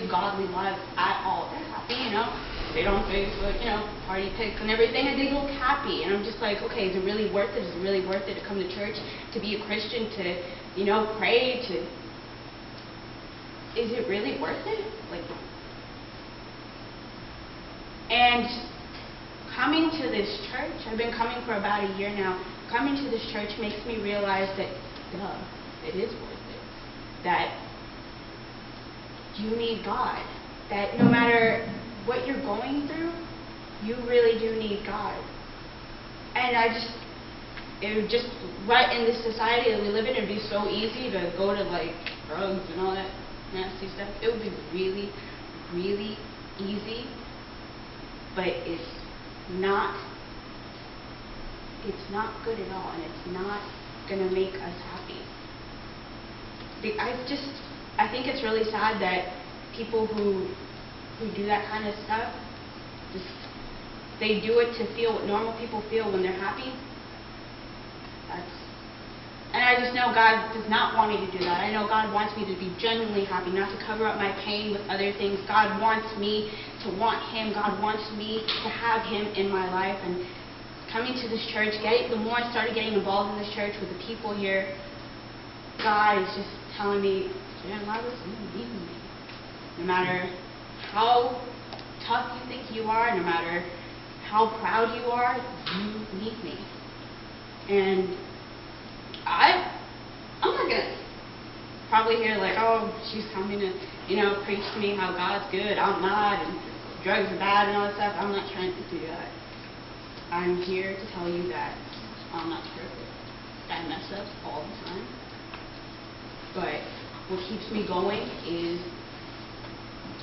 live godly lives at all. They're happy, you know. They don't Facebook, you know, party pics and everything, and they look happy. And I'm just like, okay, is it really worth it? Is it really worth it to come to church, to be a Christian, to, you know, pray, to... Is it really worth it? Like... And coming to this church, I've been coming for about a year now, coming to this church makes me realize that, duh, it is worth it. That you need God. That no matter what you're going through, you really do need God. And it would just, right in this society that we live in, it'd be so easy to go to like drugs and all that nasty stuff. It would be really, really easy, but it's not good at all, and it's not going to make us happy. I think it's really sad that people who do that kind of stuff, they do it to feel what normal people feel when they're happy. And I just know God does not want me to do that. I know God wants me to be genuinely happy, not to cover up my pain with other things. God wants me to want Him. God wants me to have Him in my life. And coming to this church, the more I started getting involved in this church with the people here, God is just telling me, Sheryn, you need me. No matter how tough you think you are, no matter how proud you are, you need me. And I'm not going to probably hear like, oh, she's coming to, you know, preach to me how God's good. I'm not, and drugs are bad and all that stuff. I'm not trying to do that. I'm here to tell you that I'm not perfect. I mess up all the time. But what keeps me going is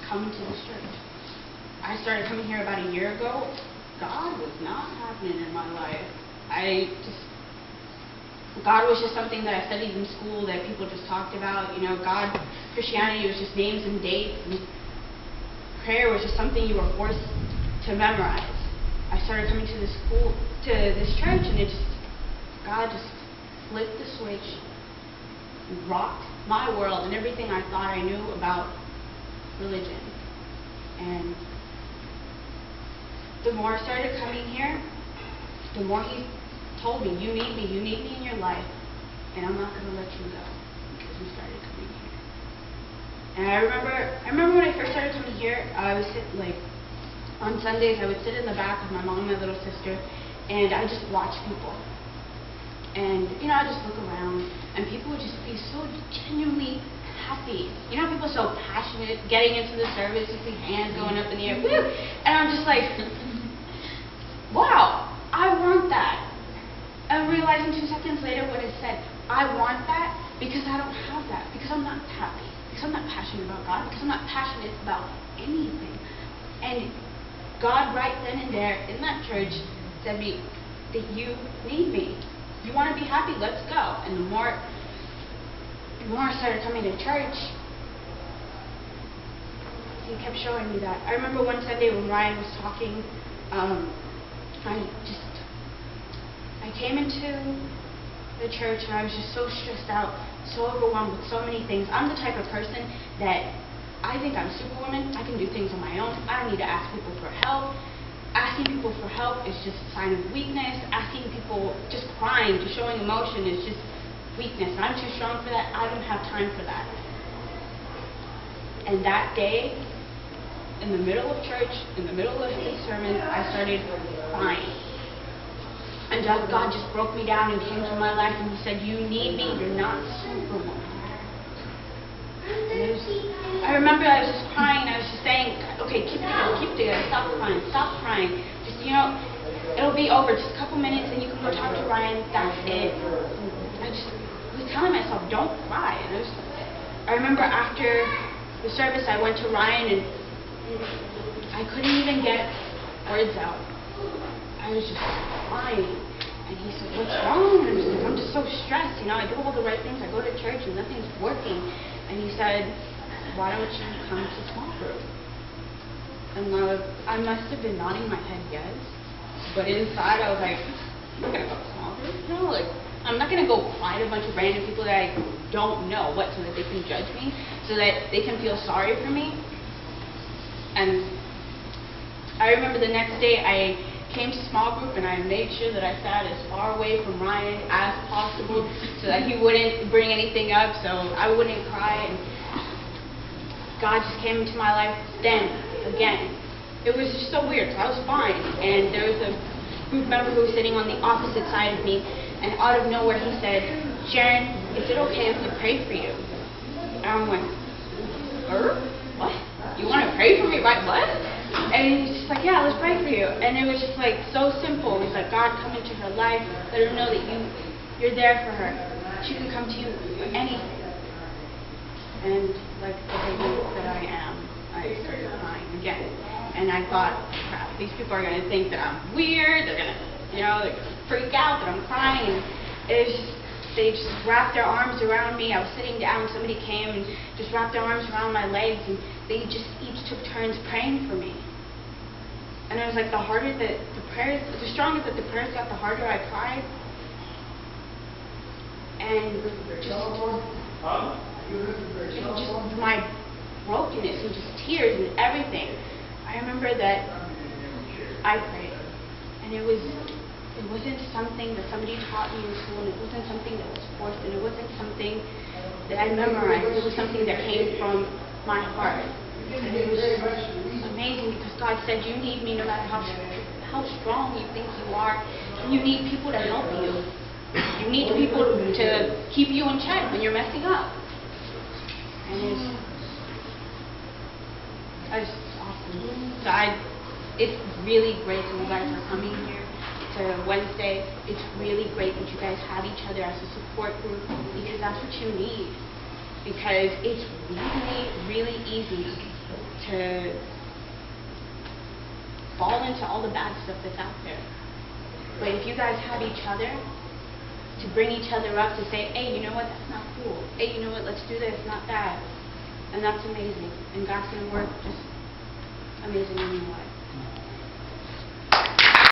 coming to this church. I started coming here about a year ago. God was not happening in my life. God was just something that I studied in school that people just talked about. You know, Christianity was just names and dates, and prayer was just something you were forced to memorize. I started coming to this church, and God just flipped the switch, rocked my world and everything I thought I knew about religion. And the more I started coming here, the more He told me, you need me in your life, and I'm not going to let you go, because we started coming here. And I remember when I first started coming here, I would sit, like, on Sundays, I would sit in the back with my mom and my little sister, and I just watch people. And, you know, I just look around, and people would just be so genuinely happy. You know, people are so passionate, getting into the service, you see hands going up in the air, woo! And I'm just like, wow, I want that. And realizing 2 seconds later what it said, I want that because I don't have that, because I'm not happy, because I'm not passionate about God, because I'm not passionate about anything. And God right then and there in that church said to me, that you need me. You want to be happy? Let's go. And the more I started coming to church, He kept showing me that. I remember one Sunday when Ryan was talking, I came into the church and I was just so stressed out, so overwhelmed with so many things. I'm the type of person that I think I'm Superwoman. I can do things on my own. I don't need to ask people for help. Asking people for help is just a sign of weakness. Asking people, just crying, just showing emotion is just weakness. And I'm too strong for that. I don't have time for that. And that day, in the middle of church, in the middle of the sermon, I started crying. And God just broke me down and came to my life, and He said, you need me, you're not Superwoman. I remember I was just crying, I was just saying, okay, keep it together, stop crying. Just, you know, it'll be over, just a couple minutes and you can go talk to Ryan, that's it. I was telling myself, don't cry. And I remember after the service I went to Ryan and I couldn't even get words out. I was just crying. And he said, what's wrong? And I was like, I'm just so stressed. You know, I do all the right things. I go to church and nothing's working. And he said, why don't you come to small group? And I must have been nodding my head yes. But inside I was like, I'm not going to go to small group. No, like, I'm not going to go find a bunch of random people that I don't know. What, so that they can judge me? So that they can feel sorry for me? And I remember the next day I came to small group and I made sure that I sat as far away from Ryan as possible so that he wouldn't bring anything up, so I wouldn't cry. And God just came into my life then, again. It was just so weird, so I was fine. And there was a group member who was sitting on the opposite side of me, and out of nowhere he said, "Sheryn, is it okay if we pray for you?" And I'm like, what? You want to pray for me, right? What? And he's just like, yeah, let's pray for you. And it was just like so simple. He's like, God, come into her life, let her know that you're there for her. She can come to you for anything. And like the baby that I am, I started crying again. And I thought, crap, these people are going to think that I'm weird. They're going to, they're going to freak out that I'm crying. And it was just, they just wrapped their arms around me. I was sitting down. Somebody came and just wrapped their arms around my legs. And they just each took turns praying for me. And it was like the harder that the prayers, the stronger that the prayers got, the harder I cried. And just my brokenness and just tears and everything. I remember that I prayed, and it wasn't something that somebody taught me in school, and it wasn't something that was forced, and it wasn't something that I memorized. It was something that came from my heart. And it was amazing because God said, you need me no matter how strong you think you are. You need people to help you. You need people to keep you in check when you're messing up. And it's awesome. So it's really great that you guys are coming here to Wednesday. It's really great that you guys have each other as a support group, because that's what you need. Because it's really, really easy to fall into all the bad stuff that's out there. But if you guys have each other to bring each other up, to say, hey, you know what, that's not cool. Hey, you know what, let's do this, not that. And that's amazing. And God's going to work just amazing in your life.